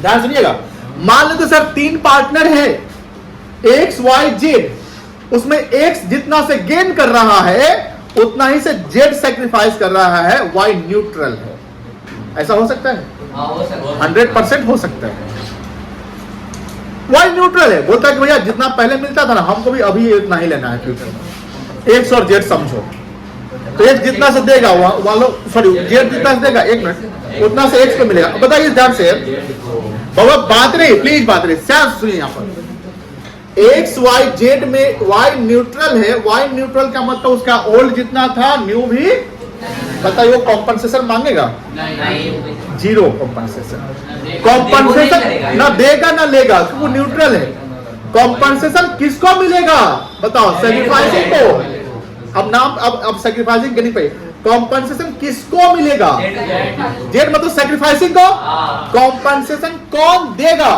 ध्यान सुनिएगा। मान लेते सर 3 पार्टनर है, एक्स वाई जेड, उसमें एक्स जितना से गेन कर रहा है उतना ही से जेड सैक्रिफाइस कर रहा है, वाई न्यूट्रल है। ऐसा हो सकता है? 100% हो सकता है। वाई न्यूट्रल है, बोलता है कि भैया जितना पहले मिलता था ना, हमको भी अभी इतना ही लेना है फ्यूचर में। एक्स और जेड समझो, तो एक्स जितना से देगा सॉरी जेड जितना से देगा, 1 मिनट, उतना से एक्स को मिलेगा। बताइए ध्यान से बाबा, बात नहीं, प्लीज बात नहीं, शायद सुनिए। यहाँ पर एक्स वाई जेड में वाई न्यूट्रल है, वाई न्यूट्रल का मतलब उसका ओल्ड जितना था न्यू भी, बताइए वो कॉम्पनसेशन मांगेगा? Zero compensation. कॉम्पनसेशन ना देगा ना लेगा, वो न्यूट्रल है। कॉम्पनसेशन किसको मिलेगा बताओ? सैक्रिफाइसिंग को। अब नाम अब सैक्रिफाइसिंग के नहीं पे, कॉम्पनसेशन किसको मिलेगा? जेड मतलब सैक्रिफाइसिंग को। कॉम्पनसेशन कौन देगा?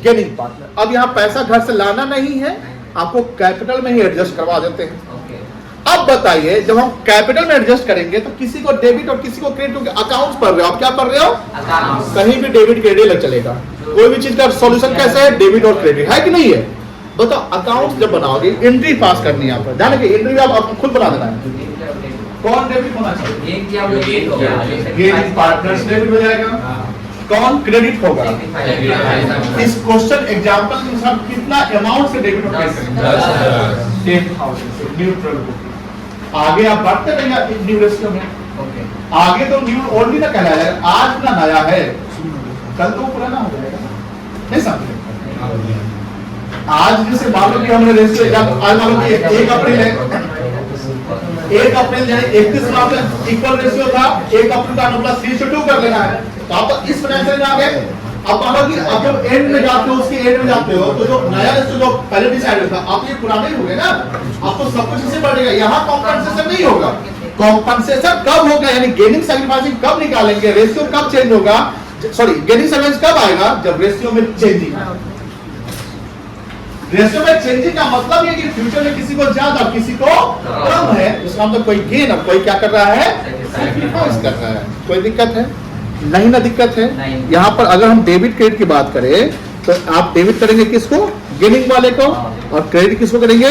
Gaining partner. अब यहाँ पैसा घर से लाना नहीं है, आपको कैपिटल में ही एडजस्ट करवा देते हैं। अब बताइए, जब हम कैपिटल में एडजस्ट करेंगे तो किसी को डेबिट और किसी को क्रेडिट, अकाउंट्स पढ़ रहे हो आप, क्या पढ़ रहे हो? कहीं भी डेबिट क्रेडिट लग चलेगा। कोई भी चीज का सॉल्यूशन कैसे है? डेबिट और क्रेडिट है कि नहीं है? बताओ, अकाउंट जब बनाओगे एंट्री पास करनी है आपको, जाने की एंट्री आप खुद बना देना है। कौन डेबिट होना चाहिए? गेनिंग पार्टनर्स डेबिट हो जाएगा। कौन क्रेडिट होगा? इस क्वेश्चन एग्जांपल के अनुसार कितना अमाउंट से डेबिट होगा? 10,000 से न्यूट्रल। आगे आप बढ़ते रहेंगे न्यू रेशियो में, आगे तो न्यू ओल्ड भी ना कहलाएगा, आज ना नया है, कल तो पुराना हो जाएगा, नहीं समझे? आज जैसे मान लो कि हमने रेशियो, आज मान लो कि 1 अप्रैल है, 1 अप्रैल यानी 31 मार्च में इक्वल रेशियो था, 1 अप्रैल का अनुपात 3:2 कर लेना है। तो आप इस फाइनेंशियल में आ गए। अब मान लो कि अब जब एंड में जाते हो, उसके एंड में जाते हो, तो जो नया रेशियो जो पहले डिसाइड था, आप ये पुराने ही हो गए ना, आपको सब कुछ इससे बढ़ेगा। यहाँ कॉम्पनसेशन नहीं होगा। कॉम्पनसेशन कब होगा, यानी गेनिंग सैक्रिफाइसिंग कब निकालेंगे, रेशियो कब चेंज होगा, सॉरी गेनिंग सैक्रिफाइस कब आएगा? जब रेशियो में चेंजिंग। रेशियो में चेंजिंग का मतलब ये कि फ्यूचर में किसी को ज्यादा किसी को कम है, इसका मतलब कोई गेन और कोई क्या कर रहा है? सैक्रिफाइस कर रहा है। कोई दिक्कत है? नहीं ना दिक्कत है। यहाँ पर अगर हम डेबिट क्रेडिट की बात करें तो आप डेबिट करेंगे किसको? गेनिंग वाले को, और क्रेडिट किसको करेंगे?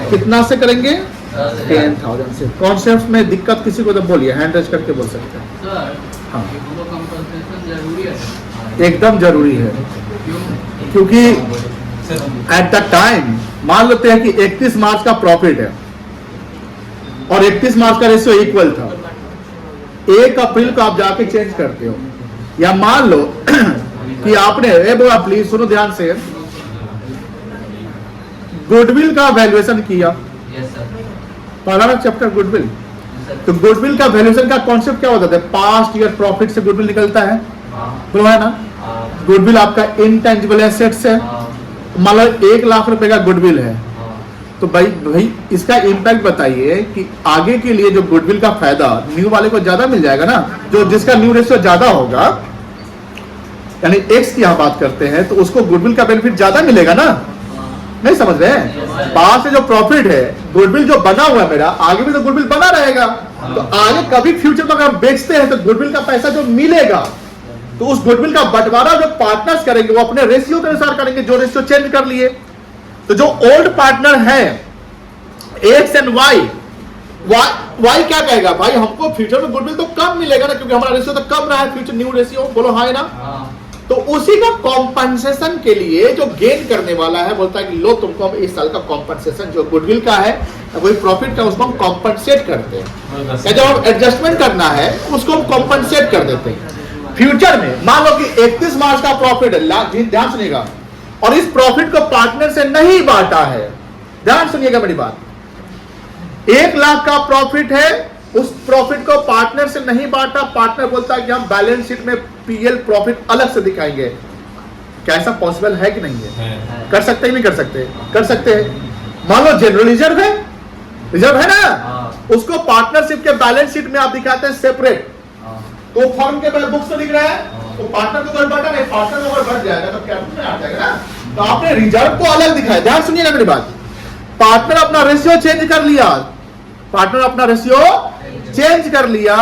कितना से करेंगे? 10,000 से। कॉन्सेप्ट में दिक्कत किसी को तो बोलिए, हैंड रेज करके बोल सकते हैं। हाँ, एकदम जरूरी है, क्योंकि एट द टाइम मान लेते हैं कि 31 मार्च का प्रॉफिट है और 31 मार्च का रेशियो इक्वल था, 1 अप्रैल को आप जाके चेंज करते हो, या मान लो कि आपने प्लीज सुनो ध्यान से, गुडविल का वैल्यूएशन किया, पहला चैप्टर गुडविल। तो गुडविल का वैल्यूएशन का कॉन्सेप्ट क्या होता है? पास्ट ईयर प्रॉफिट से गुडविल निकलता है, बोलो है ना? गुडविल आपका इनटेंजिबल एसेट्स है। मान लो 1 लाख रुपए का गुडविल है, तो भाई इसका इम्पैक्ट बताइए कि आगे के लिए जो गुडविल का फायदा न्यू वाले को ज्यादा मिल जाएगा ना, जो जिसका न्यू रेशियो ज्यादा होगा, यानी एक्स की यहां बात करते हैं, तो उसको गुडविल का बेनिफिट ज्यादा मिलेगा ना। नहीं समझ रहे हैं? बाहर से जो प्रॉफिट है, गुडविल जो बना हुआ है मेरा, आगे भी तो गुडविल बना रहेगा। तो आगे कभी फ्यूचर में अगर हम बेचते हैं तो गुडविल का पैसा जो मिलेगा, तो उस गुडविल का बंटवारा जो पार्टनर्स करेंगे वो अपने रेशियो के अनुसार करेंगे, जो रेशियो चेंज कर लिए। तो जो ओल्ड पार्टनर है एक्स एंड वाई क्या कहेगा, भाई हमको फ्यूचर में गुडविल तो कम मिलेगा ना, क्योंकि हमारा रेशियो तो कम रहा है फ्यूचर न्यू रेशियो, बोलो हाँ है ना। तो उसी का कॉम्पनसेशन के लिए जो गेन करने वाला है, बोलता है कि लो तुमको हम इस साल का कॉम्पनसेशन जो गुडविल का है, कोई प्रॉफिट का, उसको हम कॉम्पनसेट करते हैं। जब हम एडजस्टमेंट करना है उसको हम कॉम्पनसेट कर देते हैं। फ्यूचर में मान लो कि 31 मार्च का प्रॉफिट है, ध्यान सुनिएगा, और इस प्रॉफिट को पार्टनर से नहीं बांटा है, ध्यान सुनिएगा मेरी बात। 1 लाख का प्रॉफिट है, उस प्रॉफिट को पार्टनर से नहीं बांटा, पार्टनर बोलता है कि हम बैलेंस शीट में पीएल प्रॉफिट अलग से दिखाएंगे। क्या ऐसा पॉसिबल है कि नहीं है? कर सकते हैं नहीं कर सकते? कर सकते हैं। मान लो जनरल रिजर्व है ना, उसको पार्टनरशिप के बैलेंस शीट में आप दिखाते हैं सेपरेट, तो फर्म के बुक्स में दिख रहा है, तो पार्टनर को बांटा नहीं, पार्टनर को बढ़ जाएगा तो कैपिटल में आ जाएगा ना। तो आपने रिजर्व को अलग दिखाया, ध्यान सुनिए ना मेरी बात। पार्टनर अपना रेशियो चेंज कर लिया, पार्टनर अपना रेशियो चेंज कर लिया,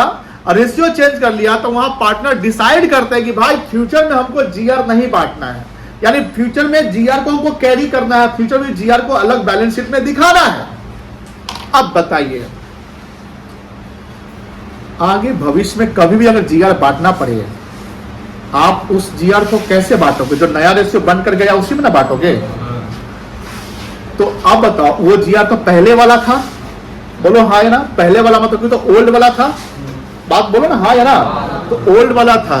और रेशियो चेंज कर लिया, तो वहां पार्टनर डिसाइड करते हैं कि भाई फ्यूचर में हमको जीआर नहीं बांटना है, यानी फ्यूचर में जीआर को हमको कैरी करना है, फ्यूचर में जीआर को अलग बैलेंस शीट में दिखाना है। अब बताइए आगे भविष्य में कभी भी अगर जीआर बांटना पड़े, आप उस जीआर को कैसे बांटोगे? जो नया रेशियो बन कर गया उसी में ना बांटोगे। तो अब बताओ, वो जीआर तो पहले वाला था, बोलो हाँ या ना। पहले वाला मतलब तो ओल्ड वाला था, बात बोलो ना हाँ या ना। तो ओल्ड वाला था,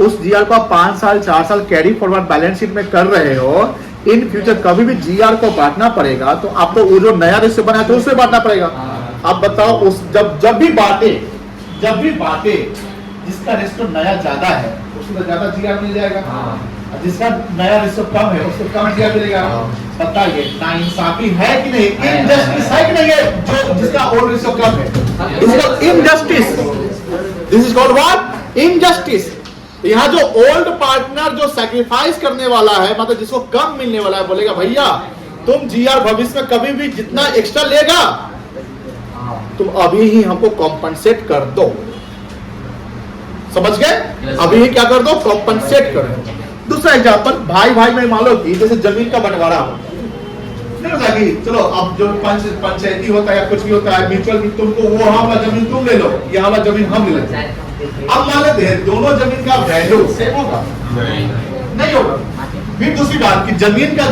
उस जीआर को आप 5 साल 4 साल कैरी फॉरवर्ड बैलेंस शीट में कर रहे हो। इन फ्यूचर कभी भी जीआर को बांटना पड़ेगा तो आपको वो जो नया रेशियो बना है तो उससे बांटना पड़ेगा। अब बताओ, उस जब भी बांटे जिसका रेशियो नया ज्यादा है उसको तो ज्यादा जीआर मिल जाएगा, जिसका नया रेशियो कम है उसको कम जीआर मिलेगा। बताइए नाइंसाफी है कि नहीं? इनजस्टिस है कि नहीं है? जो जिसका ओल्ड रेशियो कम है, injustice, this is called what? Injustice. यहाँ जो ओल्ड पार्टनर जो सैक्रिफाइस करने वाला है, मतलब जिसको कम मिलने वाला है, बोलेगा भैया तुम जीआर भविष्य में कभी भी जितना एक्स्ट्रा लेगा तुम अभी ही हमको कॉम्पनसेट कर दो। समझ गए? अभी ही क्या कर दो? कॉम्पनसेट कर दो। दूसरा एग्जांपल, भाई में मान लो कि जैसे जमीन का बंटवारा हो, नहीं होता कि चलो अब जो पंचायती होता है या कुछ भी होता है म्यूचुअल, तुमको वो वाला जमीन तुम ले लो, यहाँ वाला जमीन हम ले लेते हैं। अब मान लेते हैं दोनों जमीन का वैल्यू सेम होगा? नहीं होगा। फिर दूसरी बात कि जमीन का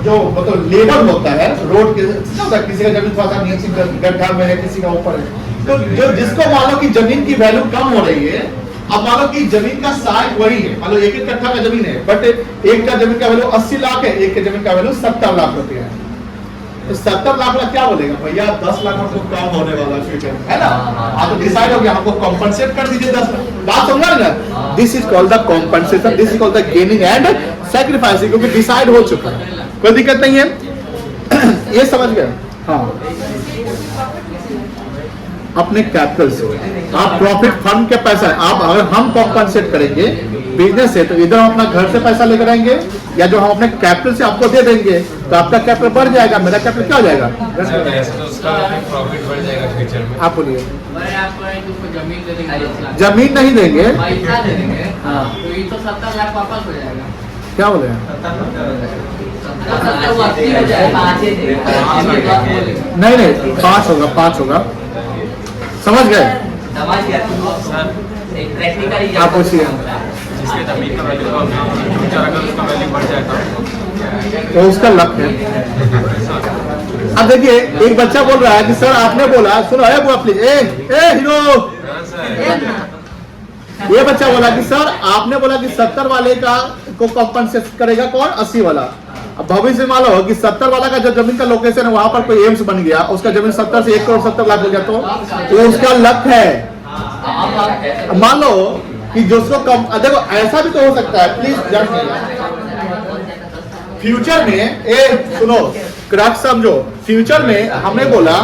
जो मतलब लेवल होता है रोड के, किसी का जमीन थोड़ा सा नीचे गड्ढा में है, किसी का ऊपर है, तो जो जिसको मान लो कि जमीन की वैल्यू कम हो रही है, अब मान लो कि जमीन का साइज वही है, मान लो 1 कट्ठा का जमीन है, बट एक का जमीन का वैल्यू 80 लाख है, एक के जमीन का वैल्यू 70 लाख रुपया है। तो 70 लाख वाला क्या बोलेगा, भैया 10 लाख हमको कम होने वाला फ्यूचर है ना, आप तो डिसाइड हो गया हमको कॉम्पनसेट कर दीजिए 10 लाख। बात समझ रहे ना? This is called the compensation, this is called the gaining and sacrificing, क्योंकि डिसाइड हो चुका है, कोई दिक्कत नहीं है। ये समझ गए? हाँ, अपने कैपिटल से आप प्रॉफिट फर्म के पैसा है, आप अगर हम कॉम्पनसेट करेंगे बिजनेस से, तो इधर हम अपना घर से पैसा लेकर आएंगे, या जो हम अपने कैपिटल से आपको दे देंगे तो आपका कैपिटल बढ़ जाएगा, मेरा कैपिटल क्या हो जाएगा? तो उसका प्रॉफिट बढ़ जाएगा फ्यूचर में। आप बोलिए। जमीन दे देंगे, जमीन नहीं देंगे, पैसा दे देंगे, तो ये तो 70 लाख वापस हो जाएगा। क्या बोले? नहीं 5 होगा। समझ गए? आप पूछिए। जिसके जमीन का वैल्यू कम है, फ्यूचर अगर उसका वैल्यू बढ़ जाए तो उसका लक है। अब देखिए एक बच्चा बोल रहा है कि सर आपने बोला, सुनो है बुआ प्लीज, ए हीरो, ये बच्चा बोला कि सर आपने बोला कि 70 वाले का को कॉम्पनसेट करेगा कौन? 80 वाला। अब भविष्य में मान लो कि 70 वाला का जो जमीन का लोकेशन है वहां पर कोई एम्स बन गया, उसका जमीन 70 से 1 करोड़ 70 लाख हो गया, तो उसका लक है। मान लो कि जिसको कम, देखो ऐसा भी तो हो सकता है, प्लीज फ्यूचर में सुनो, क्रक्स समझो, फ्यूचर में हमने बोला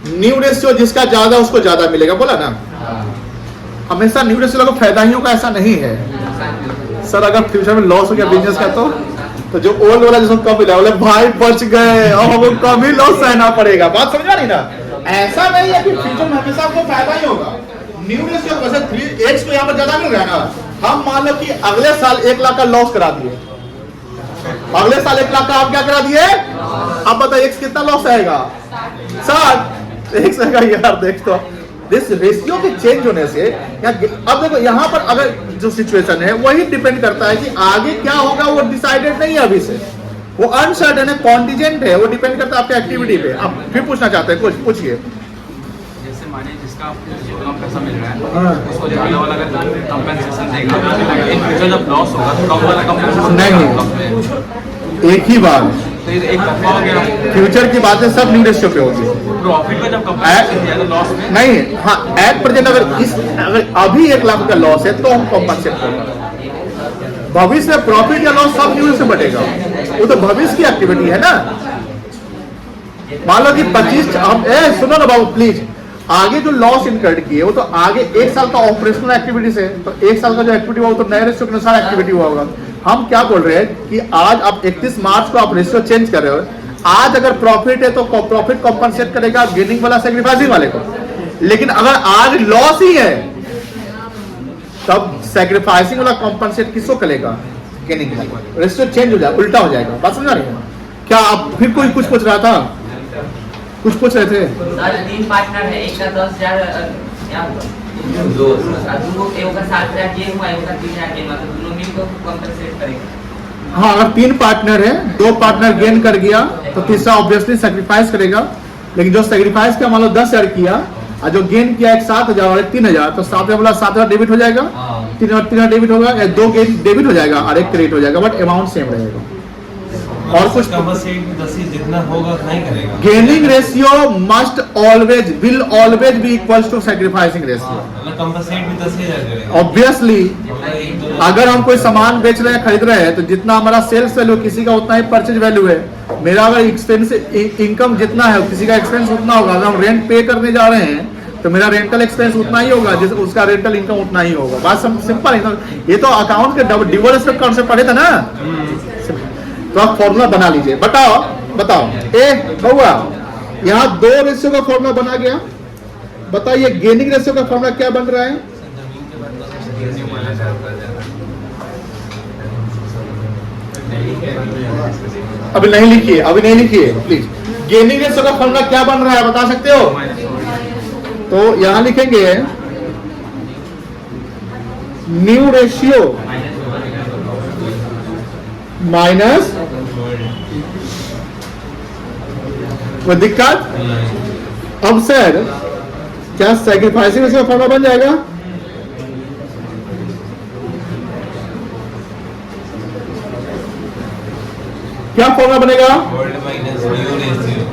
न्यू रेशियो जिसका ज्यादा उसको ज्यादा मिलेगा, बोला ना। हमेशा न्यू रेशियो को फायदा ही होगा ऐसा नहीं है सर। अगर फ्यूचर में लॉस हो गया बिजनेस का तो जो ओल्ड वाला जिसको कम मिला बोले भाई बच गए, और हमको कम ही लॉस सहना पड़ेगा। बात समझा नहीं ना? ऐसा नहीं है कि फ्यूचर में हमेशा आपको फायदा ही होगा। न्यू रेशियो वैसे 3x को यहाँ पर ज्यादा मिल रहा है ना। हम मान लो कि अगले साल 1 लाख का लॉस करा दिए, अगले साल 1 लाख का आप क्या करा दिए, अब बताइए x कितना लॉस आएगा? 60 x आएगा यार। देख तो दिस रेशियो के चेंज होने से अब देखो यहाँ पर अगर जो सिचुएशन है वही डिपेंड करता है कि आगे क्या होगा, वो डिसाइडेड नहीं है अभी से, वो अनसर्टेन है, कॉन्टिजेंट है, वो डिपेंड करता है आपके एक्टिविटी पे। अब फिर पूछना चाहते हैं कुछ, पूछिए। जैसे माने जिसका कम पैसा मिल रहा है उसको ज्यादा वाला अगर कंपेंसेशन देगा, इन फ्यूचर जब लॉस होगा तो कम वाला कंपेंसेशन नहीं, एक ही बार तो एक दफा हो गया। फ्यूचर की बातें सब न्यू रेशियो पे होगी। प्रॉफिट में जब कंपेंसेशन दिया तो लॉस में नहीं, हाँ एट प्रेजेंट अगर अभी 1 लाख का लॉस है तो हम कॉम्पनसेट करेंगे। भविष्य में प्रॉफिट या लॉस सब न्यू से बढ़ेगा, वो तो भविष्य की एक्टिविटी है ना। मान लो कि 25 हम सुनो ना बाबू प्लीज, आगे जो लॉस इनकर्ड किए वो तो आगे 1 साल का ऑपरेशनल एक्टिविटी से, तो 1 साल का जो एक्टिविटी हुआ वो तो नए रेशियो के अनुसार एक्टिविटी हुआ होगा। हम क्या बोल रहे हैं कि आज आप 31 मार्च को आप रेशियो चेंज कर रहे हो, आज अगर प्रॉफिट है तो प्रॉफिट कॉम्पनसेट करेगा गेनिंग वाला सैक्रिफाइसिंग वाले को, लेकिन अगर आज लॉस ही है तब सैक्रिफाइसिंग वाला कॉम्पनसेट किसको करेगा? गेनिंग वाला। रेशियो चेंज हो जाएगा, उल्टा हो जाएगा। बात समझा रहे हैं क्या आप? फिर कोई कुछ पूछ रहा था, कुछ पूछ रहे थे? सर 3 पार्टनर है, एक का 10,000 क्या हुआ, दो एक का 7,000 गेन हुआ, एक का 3,000 गेन हुआ, तो दोनों मिलकर कंपनसेट करेगा। हाँ, अगर 3 पार्टनर है, 2 पार्टनर गेन कर गया तो तीसरा ऑब्वियसली सैक्रिफाइस करेगा। लेकिन जो सैक्रिफाइस किया मान लो 10,000 किया और जो गेन किया एक 7,000 और एक 3,000, तो 7,000 वाला 7,000 डेबिट हो जाएगा, 3,000 डेबिट होगा, या 2 गेन डेबिट हो जाएगा और 1 क्रेडिट हो जाएगा, बट अमाउंट सेम रहेगा। और कुछ जितना होगा उतना ही करेगा। Gaining ratio must always will always be equal to sacrificing ratio. Compensate भी 10,000 करेगा ऑब्वियसली। अगर हम कोई सामान बेच रहे हैं, खरीद रहे हैं, तो जितना हमारा सेल्स वैल्यू किसी का उतना ही परचेज वैल्यू है। मेरा अगर एक्सपेंस इनकम जितना है किसी का एक्सपेंस उतना होगा। अगर हम रेंट पे करने जा रहे हैं तो मेरा रेंटल एक्सपेंस उतना ही होगा, जिस उसका रेंटल इनकम उतना ही होगा। बात सिंपल है। ये तो अकाउंट के डिवोर्स पे कॉन्सेप्ट पढ़े थे ना, तो आप फॉर्मूला बना लीजिए। बताओ ए बउआ, यहाँ 2 रेशियो का फॉर्मूला बना गया। बताइए गेनिंग रेशियो का फॉर्मूला क्या बन रहा है? अभी नहीं लिखिए प्लीज। गेनिंग रेशियो का फॉर्मूला क्या बन रहा है बता सकते हो? तो यहां लिखेंगे न्यू रेशियो माइनस, कोई दिक्कत? अब सर क्या सैक्रिफाइसिंग रेशियो का फॉर्मूला बन जाएगा? क्या फॉर्मूला बनेगा? Old minus new ratio.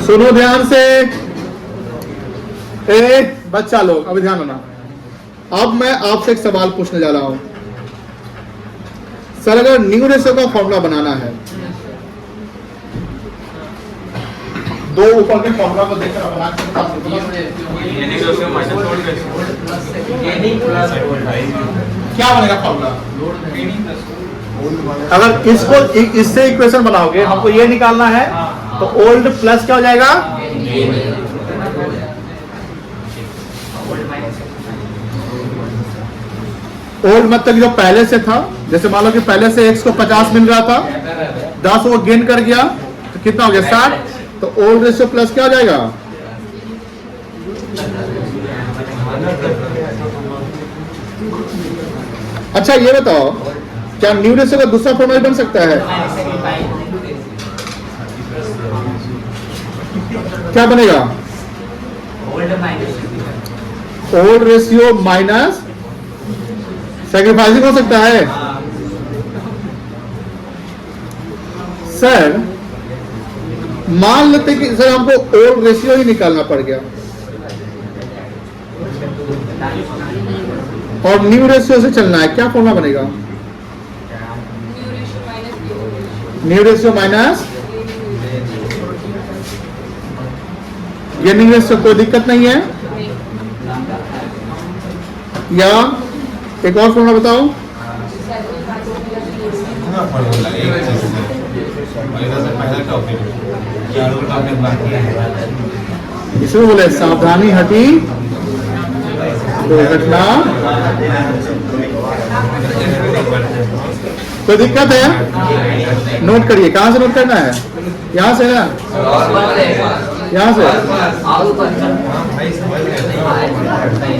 सुनो ध्यान से बच्चा लोग, अभी ध्यान होना। अब मैं आपसे एक सवाल पूछने जा रहा हूं। सर अगर न्यू रेशियो का फॉर्मूला बनाना है, 2 ऊपर के फॉर्मूला को देखकर बना gaining ratio minus old ratio gaining plus क्या बनेगा फॉर्मूला? अगर इसको इससे इक्वेशन बनाओगे, हमको ये निकालना है, तो ओल्ड प्लस क्या हो जाएगा? ओल्ड मतलब जो पहले से था, जैसे मान लो कि पहले से x को 50 मिल रहा था, 10 वो गेन कर गया तो कितना हो गया 60, तो ओल्ड रेशियो प्लस क्या हो जाएगा? अच्छा ये बताओ, क्या न्यू रेशियो का दूसरा फॉर्मूला बन सकता है? क्या बनेगा? ओल्ड रेशियो माइनस सैक्रिफाइसिंग हो सकता है। सर मान लेते कि सर हमको ओल्ड रेशियो ही निकालना पड़ गया, और न्यू रेशियो से चलना है, क्या फॉर्मूला बनेगा? New ratio minus gaining ratio, कोई दिक्कत नहीं है। या एक और फॉर्मूला बताओ। कितना फॉर्मूला एक चीज से और इधर से पहला टॉपिक चारों टॉपिक बाकी है। इसमें बोले सावधानी हटी दुर्घटना। कोई दिक्कत है? नोट करिए। कहाँ से नोट करना है? यहाँ से ना, यहाँ से। और ऊपर भाई समझ गए। सही